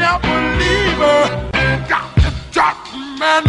a believer. Got to talk, man,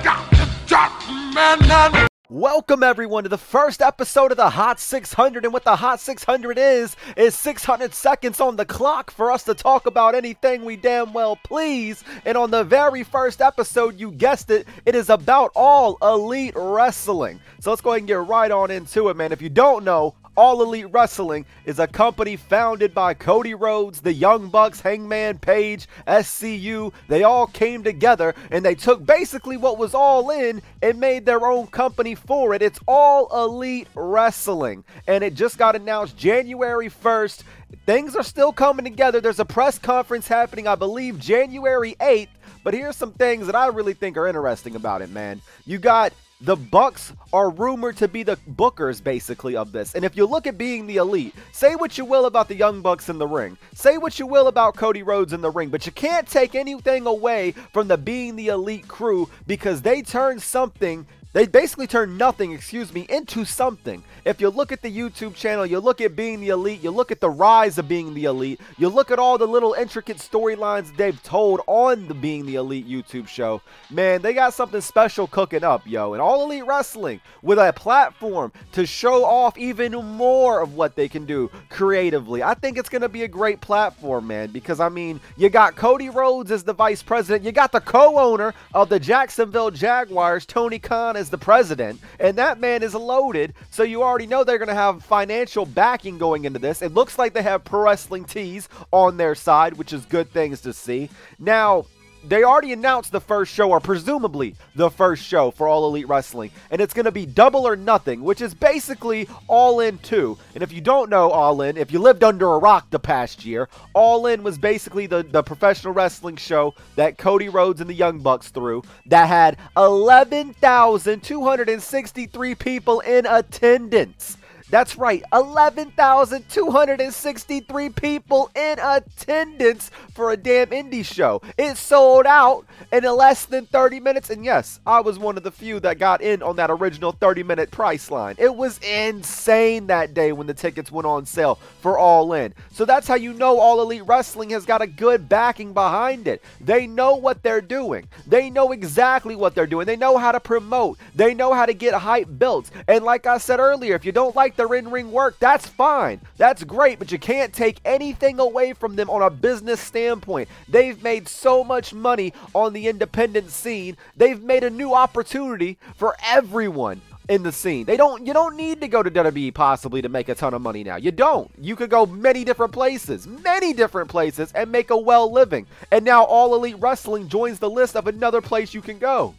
got to talk, man. Welcome everyone to the first episode of the Hot 600, and what the Hot 600 is 600 seconds on the clock for us to talk about anything we damn well please. And on the very first episode, you guessed it, it is about All Elite Wrestling. So let's go ahead and get right on into it, man. If you don't know, All Elite Wrestling is a company founded by Cody Rhodes, the Young Bucks, Hangman Page, SCU. They all came together and they took basically what was All In and made their own company for it. It's All Elite Wrestling, and it just got announced January 1st. Things are still coming together. There's a press conference happening, I believe, January 8th. But here's some things that I really think are interesting about it, man. You got the Bucks are rumored to be the bookers, basically, of this. And if you look at being the Elite, say what you will about the Young Bucks in the ring. Say what you will about Cody Rhodes in the ring. But you can't take anything away from the Being the Elite crew, because they turned something... They basically turned nothing, into something. If you look at the YouTube channel, you look at Being the Elite, you look at the rise of Being the Elite, you look at all the little intricate storylines they've told on the Being the Elite YouTube show, man, they got something special cooking up, yo. And All Elite Wrestling, with a platform to show off even more of what they can do creatively. I think it's going to be a great platform, man, because, I mean, you got Cody Rhodes as the vice president, you got the co-owner of the Jacksonville Jaguars, Tony Khan, as the president, and that man is loaded, so you already know they're going to have financial backing going into this. It looks like they have pro wrestling tees on their side, which is good things to see. Now, they already announced the first show, or presumably the first show for All Elite Wrestling, and it's going to be Double or Nothing, which is basically All In 2. And if you don't know All In, if you lived under a rock the past year, All In was basically the professional wrestling show that Cody Rhodes and the Young Bucks threw, that had 11,263 people in attendance. That's right, 11,263 people in attendance for a damn indie show. It sold out in less than 30 minutes, and yes, I was one of the few that got in on that original 30-minute price line. It was insane that day when the tickets went on sale for All In. So that's how you know All Elite Wrestling has got a good backing behind it. They know what they're doing. They know exactly what they're doing. They know how to promote. They know how to get hype built. And like I said earlier, if you don't like their in-ring work, that's fine. That's great, but you can't take anything away from them on a business standpoint. They've made so much money on the independent scene. They've made a new opportunity for everyone in the scene. You don't need to go to WWE possibly to make a ton of money now. You don't. You could go many different places, and make a well living. And now All Elite Wrestling joins the list of another place you can go.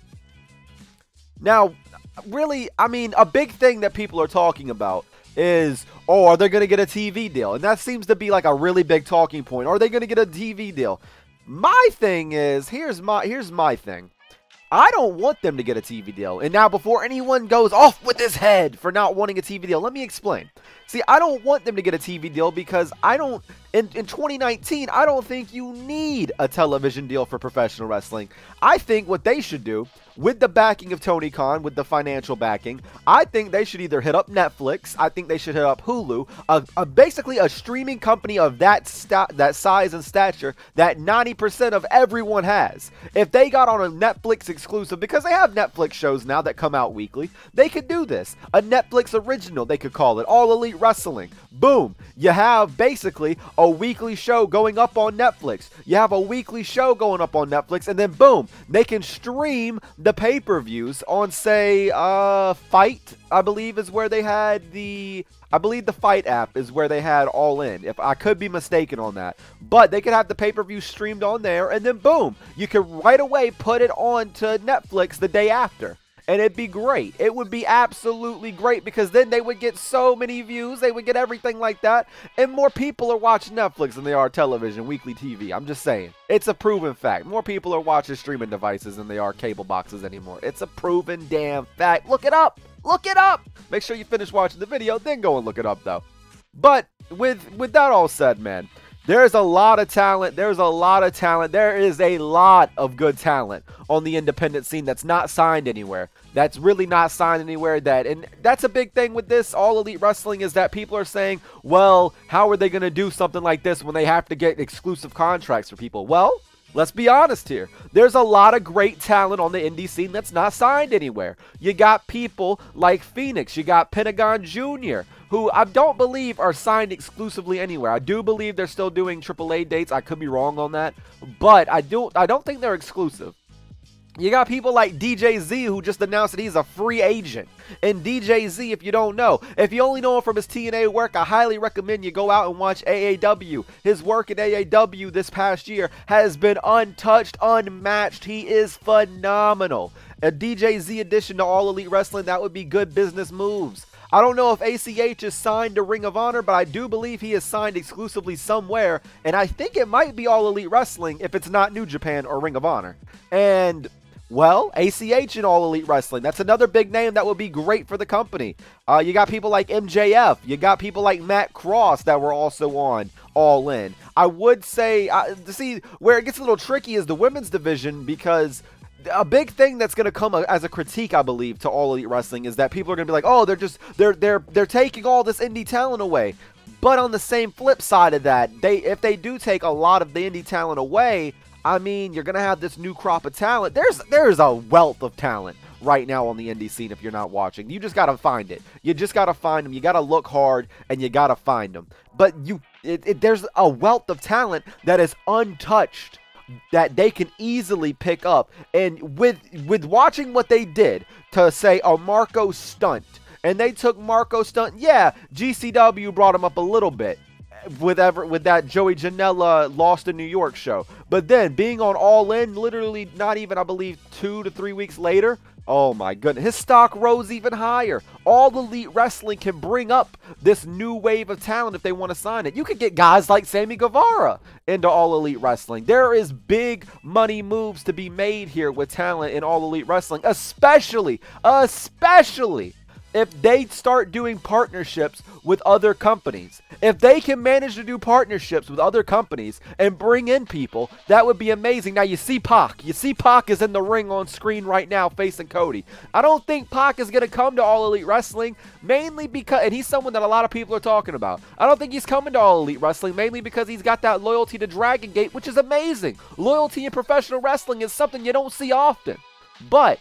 Now, really, I mean, a big thing that people are talking about is, oh, are they going to get a TV deal? And that seems to be like a really big talking point. Are they going to get a TV deal? My thing is, here's my thing. I don't want them to get a TV deal. And now, before anyone goes off with his head for not wanting a TV deal, let me explain. See, I don't want them to get a TV deal because in 2019, I don't think you need a television deal for professional wrestling. I think what they should do, with the backing of Tony Khan, with the financial backing, I think they should either hit up Netflix, I think they should hit up Hulu, basically a streaming company of that size and stature that 90% of everyone has. If they got on a Netflix exclusive, because they have Netflix shows now that come out weekly, they could do this. A Netflix original, they could call it, All Elite Wrestling. Boom. You have basically a weekly show going up on Netflix. You have a weekly show going up on Netflix, and then boom, they can stream the pay-per-views on, say, Fight, I believe is where they had the Fight app is where they had All In. If I could be mistaken on that. But they could have the pay-per-view streamed on there, and then boom, you could right away put it on to Netflix the day after. And it'd be great. It would be absolutely great, because then they would get so many views. They would get everything like that. And more people are watching Netflix than they are television, weekly TV. I'm just saying. It's a proven fact. More people are watching streaming devices than they are cable boxes anymore. It's a proven damn fact. Look it up. Look it up. Make sure you finish watching the video, then go and look it up, though. But with that all said, man, There's a lot of talent. There's a lot of talent. There is a lot of good talent on the independent scene that's not signed anywhere. That's really not signed anywhere. And that's a big thing with this All Elite Wrestling is that people are saying, well, how are they going to do something like this when they have to get exclusive contracts for people? Well, let's be honest here. There's a lot of great talent on the indie scene that's not signed anywhere. You got people like Phoenix. You got Pentagon Jr., who I don't believe are signed exclusively anywhere. I do believe they're still doing AAA dates. I could be wrong on that, but I don't think they're exclusive. You got people like DJ Z, who just announced that he's a free agent. And DJ Z, if you don't know, if you only know him from his TNA work, I highly recommend you go out and watch AAW. His work in AAW this past year has been untouched, unmatched. He is phenomenal. A DJ Z addition to All Elite Wrestling, that would be good business moves. I don't know if ACH is signed to Ring of Honor, but I do believe he is signed exclusively somewhere, and I think it might be All Elite Wrestling if it's not New Japan or Ring of Honor. And, well, ACH in All Elite Wrestling, that's another big name that would be great for the company. You got people like MJF, you got people like Matt Cross that were also on All In. I would say, see, where it gets a little tricky is the women's division, because a big thing that's going to come as a critique, I believe, to All Elite Wrestling is that people are going to be like, oh, they're taking all this indie talent away. But on the same flip side of that, if they do take a lot of the indie talent away, I mean, you're going to have this new crop of talent. There's a wealth of talent right now on the indie scene if you're not watching. You just got to find it. You just got to find them. You got to look hard, and you got to find them. But there's a wealth of talent that is untouched, that they can easily pick up. And with watching what they did to, say, a Marco Stunt, and they took Marco Stunt, yeah, GCW brought him up a little bit with that Joey Janela Lost in New York show, but then being on All In literally not even, I believe, 2 to 3 weeks later, oh my goodness, his stock rose even higher. All Elite Wrestling can bring up this new wave of talent if they want to sign it. You could get guys like Sammy Guevara into All Elite Wrestling. There is big money moves to be made here with talent in All Elite Wrestling, especially if they start doing partnerships with other companies. If they can manage to do partnerships with other companies and bring in people, that would be amazing. Now, you see Pac. You see Pac is in the ring on screen right now facing Cody. I don't think Pac is going to come to All Elite Wrestling, mainly because, and he's someone that a lot of people are talking about. I don't think he's coming to All Elite Wrestling, mainly because he's got that loyalty to Dragon Gate, which is amazing. Loyalty in professional wrestling is something you don't see often. But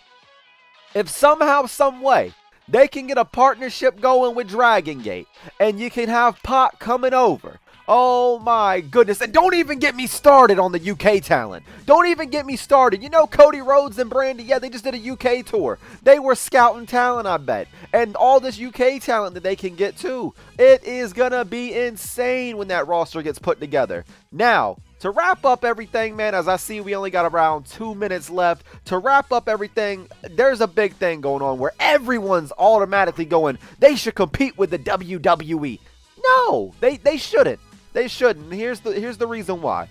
if somehow, some way, they can get a partnership going with Dragon Gate, and you can have Pac coming over. Oh my goodness. And don't even get me started on the UK talent. Don't even get me started. You know, Cody Rhodes and Brandy, yeah, they just did a UK tour. They were scouting talent, I bet. And all this UK talent that they can get too. It is gonna be insane when that roster gets put together. Now, to wrap up everything, man, as I see we only got around 2 minutes left. To wrap up everything, there's a big thing going on where everyone's automatically going, they should compete with the WWE. No, they shouldn't. They shouldn't. Here's the reason why.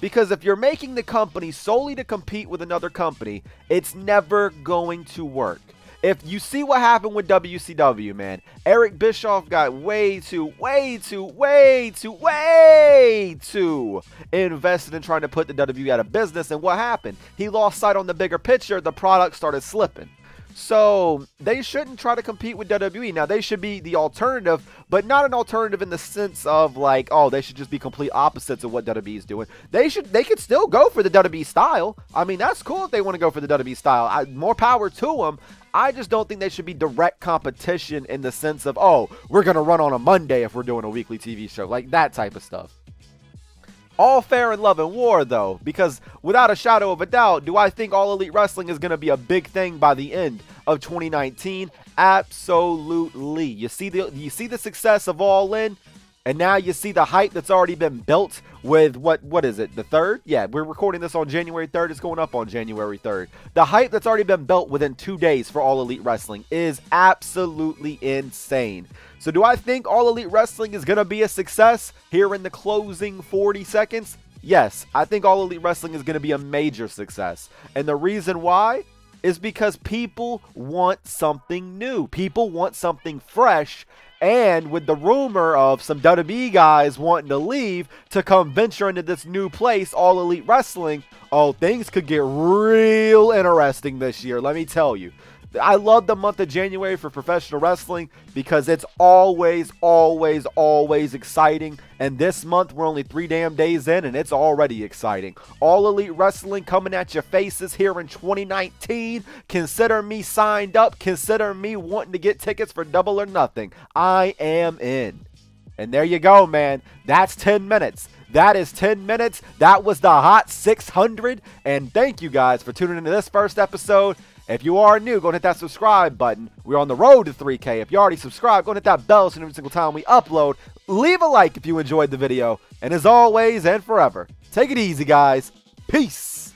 Because if you're making the company solely to compete with another company, it's never going to work. If you see what happened with WCW, man, Eric Bischoff got way too invested in trying to put the WWE out of business, and what happened? He lost sight on the bigger picture. The product started slipping. So they shouldn't try to compete with WWE. Now, they should be the alternative, but not an alternative in the sense of like, oh, they should just be complete opposites of what WWE is doing. They could still go for the WWE style. I mean, that's cool if they want to go for the WWE style. More power to them. I just don't think they should be direct competition in the sense of, oh, we're going to run on a Monday if we're doing a weekly TV show. Like that type of stuff. All fair in love and war, though, because without a shadow of a doubt, do I think All Elite Wrestling is going to be a big thing by the end of 2019? Absolutely. You see the success of All In, and now you see the hype that's already been built with what is it, the 3rd? Yeah, we're recording this on January 3rd. It's going up on January 3rd. The hype that's already been built within 2 days for All Elite Wrestling is absolutely insane. So do I think All Elite Wrestling is going to be a success here in the closing 40 seconds? Yes, I think All Elite Wrestling is going to be a major success. And the reason why is because people want something new. People want something fresh. And with the rumor of some WWE guys wanting to leave to come venture into this new place, All Elite Wrestling, oh, things could get real interesting this year, let me tell you. I love the month of January for professional wrestling because it's always, always, always exciting. And this month, we're only 3 damn days in, and it's already exciting. All Elite Wrestling coming at your faces here in 2019. Consider me signed up. Consider me wanting to get tickets for Double or Nothing. I am in. And there you go, man. That's 10 minutes. That is 10 minutes. That was the Hot 600. And thank you guys for tuning into this first episode. If you are new, go and hit that subscribe button. We're on the road to 3K. If you already subscribed, go and hit that bell so every single time we upload. Leave a like if you enjoyed the video. And as always and forever, take it easy, guys. Peace.